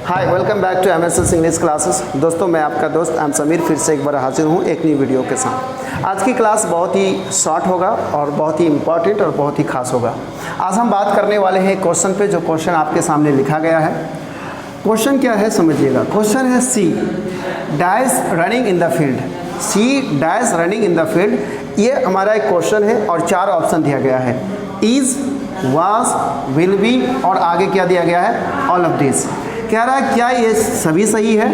Hi, welcome back to MSS English classes. दोस्तों, मैं आपका दोस्त एम समीर फिर से एक बार हाजिर हूँ एक नई वीडियो के साथ। आज की क्लास बहुत ही शॉर्ट होगा और बहुत ही इम्पॉर्टेंट और बहुत ही खास होगा। आज हम बात करने वाले हैं क्वेश्चन पे, जो क्वेश्चन आपके सामने लिखा गया है। क्वेश्चन क्या है समझिएगा। क्वेश्चन है C dash running in the field. C dash running in the field, ये हमारा एक क्वेश्चन है और चार ऑप्शन दिया गया है। इज, वाज, विल बी और आगे क्या दिया गया है, ऑल ऑफ दिस। कह रहा है क्या ये सभी सही है,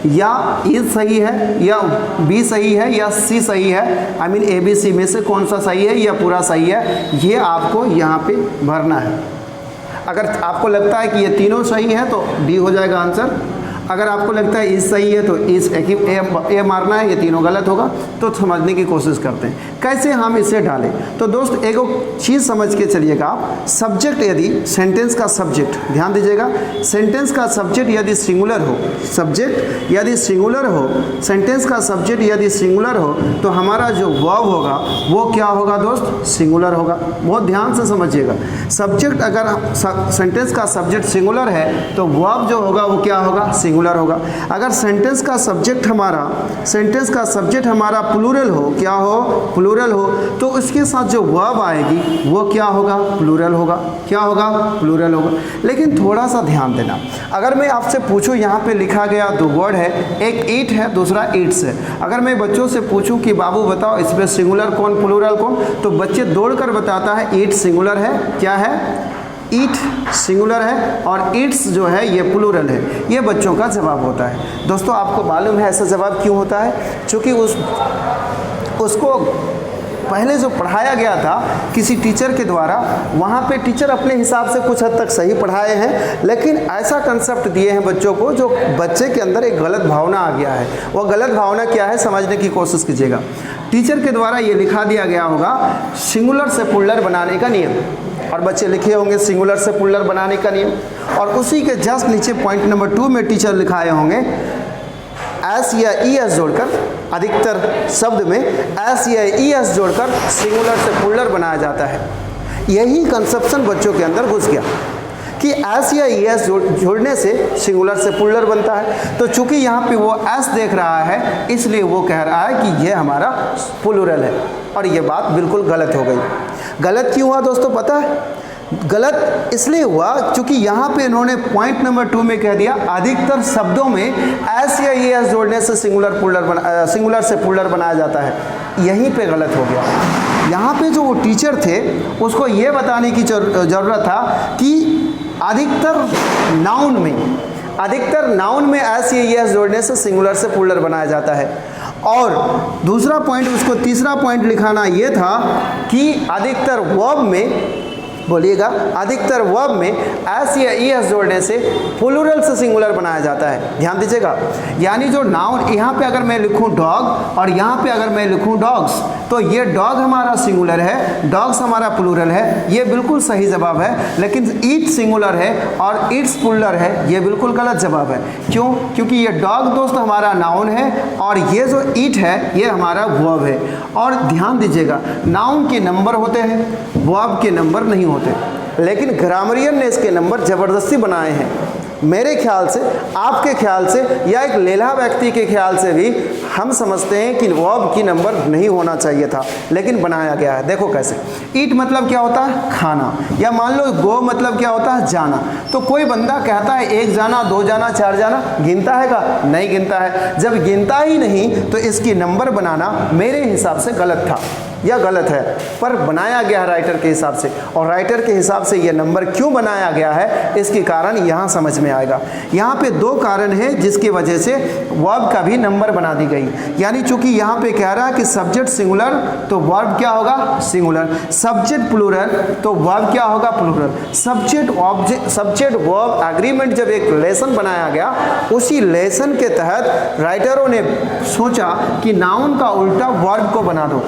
या इज सही है, या बी सही है, या सी सही है। आई मीन ABC में से कौन सा सही है या पूरा सही है, ये आपको यहाँ पे भरना है। अगर आपको लगता है कि ये तीनों सही है तो डी हो जाएगा आंसर। अगर आपको लगता है इस सही है तो इस ए मारना है, ये तीनों गलत होगा। तो समझने की कोशिश करते हैं कैसे हम इसे डालें। तो दोस्त एक चीज़ समझ के चलिएगा आप। सब्जेक्ट यदि सेंटेंस का सब्जेक्ट, ध्यान दीजिएगा, सेंटेंस का सब्जेक्ट यदि सिंगुलर हो, सब्जेक्ट यदि सिंगुलर हो, सेंटेंस का सब्जेक्ट यदि सिंगुलर हो, तो हमारा जो वर्ब होगा वो क्या होगा दोस्त, सिंगुलर होगा। बहुत ध्यान से समझिएगा। सब्जेक्ट अगर सेंटेंस का सब्जेक्ट सिंगुलर है तो वर्ब जो होगा वो क्या होगा, सिंगुलर होगा। अगर सेंटेंस का सब्जेक्ट हमारा प्लूरल हो, क्या हो, प्लूरल हो, तो उसके साथ जो वर्ब आएगी वो क्या होगा, प्लूरल होगा। क्या होगा, प्लूरल होगा। लेकिन थोड़ा सा ध्यान देना। अगर मैं आपसे पूछूं, यहाँ पे लिखा गया दो वर्ड है, एक ईट है, दूसरा ईट्स है। अगर मैं बच्चों से पूछूं कि बाबू बताओ इसमें सिंगुलर कौन, प्लूरल कौन, तो बच्चे दौड़कर बताता है ईट सिंगुलर है, क्या है, ईट सिंगुलर है, और ईट्स जो है ये प्लूरल है। ये बच्चों का जवाब होता है। दोस्तों, आपको मालूम है ऐसा जवाब क्यों होता है? क्योंकि उसको पहले जो पढ़ाया गया था किसी टीचर के द्वारा, वहाँ पे टीचर अपने हिसाब से कुछ हद तक सही पढ़ाए हैं, लेकिन ऐसा कंसेप्ट दिए हैं बच्चों को जो बच्चे के अंदर एक गलत भावना आ गया है। वो गलत भावना क्या है, समझने की कोशिश कीजिएगा। टीचर के द्वारा ये लिखा दिया गया होगा सिंगुलर से प्लूरल बनाने का नियम, और बच्चे लिखे होंगे सिंगुलर से प्लूरल बनाने का नियम, और उसी के जस्ट नीचे पॉइंट नंबर 2 में टीचर लिखाए होंगे एस या ES जोड़कर, अधिकतर शब्द में एस या ES जोड़कर सिंगुलर से प्लूरल बनाया जाता है। यही कंसेप्शन बच्चों के अंदर घुस गया कि एस या ES जोड़ने से सिंगुलर से प्लूरल बनता है। तो चूंकि यहाँ पे वो एस देख रहा है, इसलिए वो कह रहा है कि ये हमारा प्लूरल है, और ये बात बिल्कुल गलत हो गई। गलत क्यों हुआ दोस्तों, पता है? गलत इसलिए हुआ क्योंकि यहाँ पे इन्होंने पॉइंट नंबर 2 में कह दिया अधिकतर शब्दों में एस या ES जोड़ने से सिंगुलर से प्लूरल बनाया जाता है। यहीं पे गलत हो गया। यहाँ पे जो वो टीचर थे उसको ये बताने की ज़रूरत था कि अधिकतर नाउन में एस या ES जोड़ने से सिंगुलर से प्लूरल बनाया जाता है। और दूसरा पॉइंट, उसको तीसरा पॉइंट लिखाना ये था कि अधिकतर वर्ब में, बोलिएगा, अधिकतर वर्ब में एस या ES जोड़ने से प्लूरल से सिंगुलर बनाया जाता है। ध्यान दीजिएगा। यानी जो नाउन, यहाँ पे अगर मैं लिखूँ डॉग और यहाँ पे अगर मैं लिखूँ डॉग्स, तो ये डॉग हमारा सिंगुलर है, डॉग्स हमारा प्लूरल है, ये बिल्कुल सही जवाब है। लेकिन ईट सिंगुलर है और ईट्स प्लूरल है, ये बिल्कुल गलत जवाब है। क्यों? क्योंकि ये डॉग दोस्त हमारा नाउन है और ये जो ईट है ये हमारा वर्ब है। और ध्यान दीजिएगा, नाउन के नंबर होते हैं, वर्ब के नंबर नहीं होते। लेकिन ग्रामरियन ने इसके नंबर ज़बरदस्ती बनाए हैं। मेरे ख्याल से, आपके ख्याल से, या एक लेला व्यक्ति के ख्याल से भी हम समझते हैं कि वर्ब की नंबर नहीं होना चाहिए था, लेकिन बनाया गया है। देखो कैसे। ईट मतलब क्या होता है, खाना, या मान लो गो मतलब क्या होता है, जाना। तो कोई बंदा कहता है 1 जाना, 2 जाना, 4 जाना, गिनता है का? नहीं गिनता है। जब गिनता ही नहीं तो इसकी नंबर बनाना मेरे हिसाब से गलत था या गलत है, पर बनाया गया है राइटर के हिसाब से। और राइटर के हिसाब से ये नंबर क्यों बनाया गया है, इसके कारण यहाँ समझ में आएगा। यहाँ पे 2 कारण हैं जिसकी वजह से वर्ब का भी नंबर बना दी गई। यानी चूंकि यहाँ पे कह रहा है कि सब्जेक्ट सिंगुलर तो वर्ब क्या होगा, सिंगुलर। सब्जेक्ट प्लूरल तो वर्ब क्या होगा, प्लूरल। सब्जेक्ट वर्ब एग्रीमेंट जब एक लेसन बनाया गया, उसी लेसन के तहत राइटरों ने सोचा कि नाउन का उल्टा वर्ब को बना दो।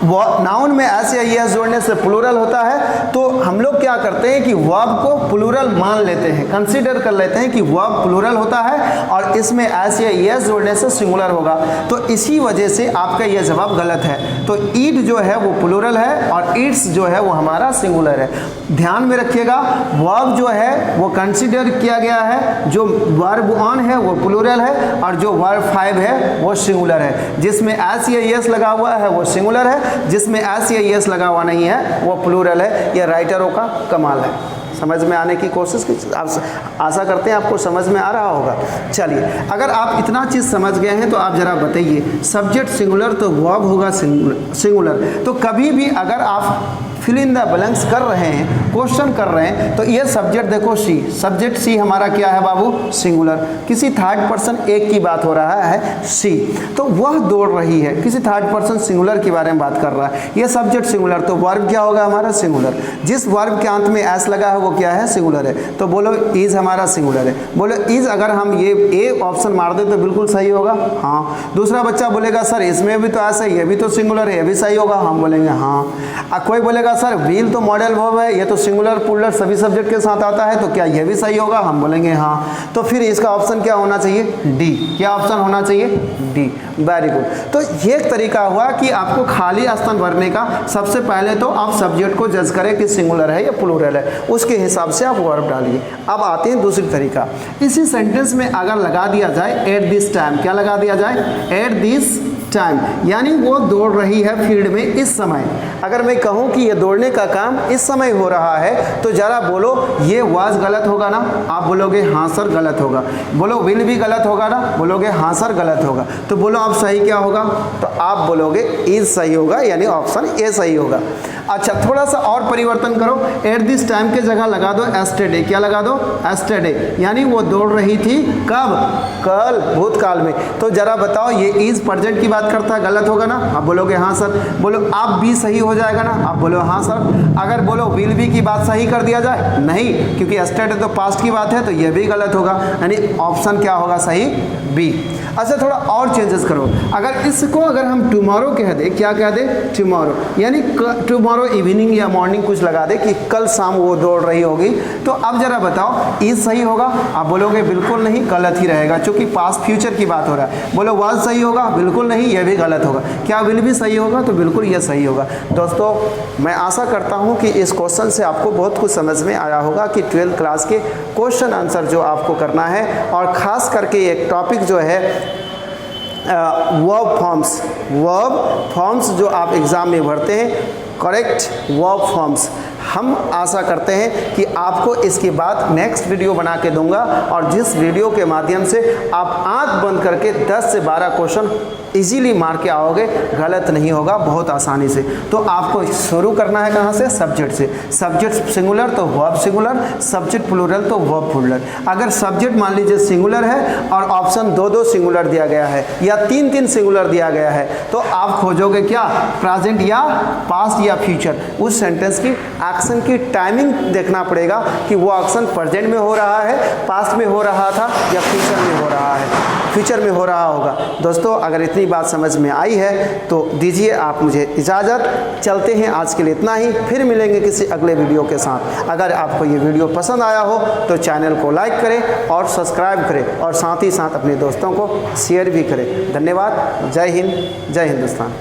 नाउन में एस या एस जोड़ने से प्लूरल होता है, तो हम लोग क्या करते हैं कि वर्ब को प्लूरल मान लेते हैं, कंसीडर कर लेते हैं कि वर्ब प्लूरल होता है और इसमें एस या एस जोड़ने से सिंगुलर होगा। तो इसी वजह से आपका यह जवाब गलत है। तो ईट जो है वो प्लूरल है और ईट्स जो है वो हमारा सिंगुलर है। ध्यान में रखिएगा, वर्ब जो है वो कंसीडर किया गया है, जो वर्ब ऑन है वो प्लूरल है और जो वर्ब 5 है वो सिंगुलर है। जिसमें एस या एस लगा हुआ है वो सिंगुलर है, जिसमें एस या एस लगा हुआ नहीं है वो प्लूरल है। यह राइटरों का कमाल है। समझ में आने की कोशिश की, आशा करते हैं आपको समझ में आ रहा होगा। चलिए, अगर आप इतना चीज़ समझ गए हैं तो आप ज़रा बताइए, सब्जेक्ट सिंगुलर तो वर्ब होगा सिंगुलर। तो कभी भी अगर आप फिल इन द ब्लैंक्स कर रहे हैं, क्वेश्चन कर रहे हैं, तो ये सब्जेक्ट देखो सी, सब्जेक्ट सी हमारा क्या है बाबू, सिंगुलर। किसी थर्ड पर्सन एक की बात हो रहा है सी, तो वह दौड़ रही है, किसी थर्ड पर्सन सिंगुलर के बारे में बात कर रहा है। ये सब्जेक्ट सिंगुलर, तो वर्ब क्या होगा हमारा, सिंगुलर। जिस वर्ब के अंत में एस लगा है वो क्या है, सिंगुलर है। तो बोलो इज हमारा सिंगुलर है। बोलो इज, अगर हम ये ए ऑप्शन मार दे तो बिल्कुल सही होगा, हाँ। दूसरा बच्चा बोलेगा सर इसमें भी तो ऐसा है, ये भी तो सिंगुलर है, ये भी सही होगा, हम बोलेंगे हाँ। कोई बोलेगा सर व्हील तो मॉडल वर्ब है, ये तो सिंगुलर प्लूरल सभी सब्जेक्ट के साथ आता है, तो क्या ये भी सही होगा, हम बोलेंगे हाँ। तो फिर इसका ऑप्शन क्या होना चाहिए, डी। क्या ऑप्शन होना चाहिए, डी। Very good. तो ये एक तरीका हुआ कि आपको खाली स्थान भरने का। सबसे पहले तो आप सब्जेक्ट को जज करें कि सिंगुलर है या प्लूरल है, उसके हिसाब से आप वर्ब डालिए। अब आते हैं दूसरी तरीका। इसी सेंटेंस में अगर लगा दिया जाए एट दिस टाइम, क्या लगा दिया जाए, एट दिस टाइम, यानी वो दौड़ रही है फील्ड में इस समय। अगर मैं कहूं कि ये दौड़ने का काम इस समय हो रहा है, तो जरा बोलो ये वाज गलत होगा ना, आप बोलोगे हाँ सर गलत होगा। बोलो विल भी गलत होगा ना, बोलोगे हाँ सर गलत होगा। तो बोलो आप सही क्या होगा, तो आप बोलोगे इज सही होगा, यानी ऑप्शन ए सही होगा। अच्छा, थोड़ा सा और परिवर्तन करो, एट दिस टाइम के जगह लगा दो एस्टरडे। क्या लगा दो, एस्टरडे, यानी वो दौड़ रही थी कब, कल, भूतकाल में। तो जरा बताओ ये इज प्रेजेंट की बात करता है, गलत होगा ना, आप बोलोगे हाँ सर। बोलो आप भी सही हो जाएगा ना, आप बोलो हाँ सर। अगर बोलो विल बी की बात सही कर दिया जाए, नहीं, क्योंकि एस्टरडे तो पास्ट की बात है, तो ये भी गलत होगा, यानी ऑप्शन क्या होगा सही, बी। अच्छा, थोड़ा और चेंजेस करो। अगर इसको अगर हम टुमारो कह दे, क्या कह दे, टुमारो, यानी टुमारो इवनिंग या मॉर्निंग कुछ लगा दे कि कल शाम वो दौड़ रही होगी। तो अब जरा बताओ इज सही होगा, आप बोलोगे बिल्कुल नहीं, गलत ही रहेगा, क्योंकि पास्ट फ्यूचर की बात हो रहा है। बोलो वाज सही होगा, बिल्कुल नहीं, यह भी गलत होगा। क्या विल भी सही होगा, तो बिल्कुल यह सही होगा। दोस्तों, मैं आशा करता हूँ कि इस क्वेश्चन से आपको बहुत कुछ समझ में आया होगा कि 12th क्लास के क्वेश्चन आंसर जो आपको करना है, और ख़ास करके एक टॉपिक जो है वर्ब फॉर्म्स जो आप एग्ज़ाम में भरते हैं, करेक्ट वर्ब फॉर्म्स। हम आशा करते हैं कि आपको इसके बाद नेक्स्ट वीडियो बना के दूंगा, और जिस वीडियो के माध्यम से आप आंख बंद करके 10 से 12 क्वेश्चन इजीली मार के आओगे, गलत नहीं होगा, बहुत आसानी से। तो आपको शुरू करना है कहाँ से, सब्जेक्ट से। सब्जेक्ट सिंगुलर तो वर्ब सिंगुलर, सब्जेक्ट प्लूरल तो वर्ब प्लूरल। अगर सब्जेक्ट मान लीजिए सिंगुलर है और ऑप्शन 2-2 सिंगुलर दिया गया है या 3-3 सिंगुलर दिया गया है, तो आप खोजोगे क्या, प्रेजेंट या पास्ट या फ्यूचर। उस सेंटेंस की एक्शन की टाइमिंग देखना पड़ेगा कि वो एक्शन प्रेजेंट में हो रहा है, पास्ट में हो रहा था, या फ्यूचर में हो रहा है, फ्यूचर में हो रहा होगा। दोस्तों, अगर इतनी बात समझ में आई है तो दीजिए आप मुझे इजाज़त। चलते हैं, आज के लिए इतना ही, फिर मिलेंगे किसी अगले वीडियो के साथ। अगर आपको ये वीडियो पसंद आया हो तो चैनल को लाइक करें और सब्सक्राइब करें, और साथ ही साथ अपने दोस्तों को शेयर भी करें। धन्यवाद। जय हिंद, जय हिंदुस्तान।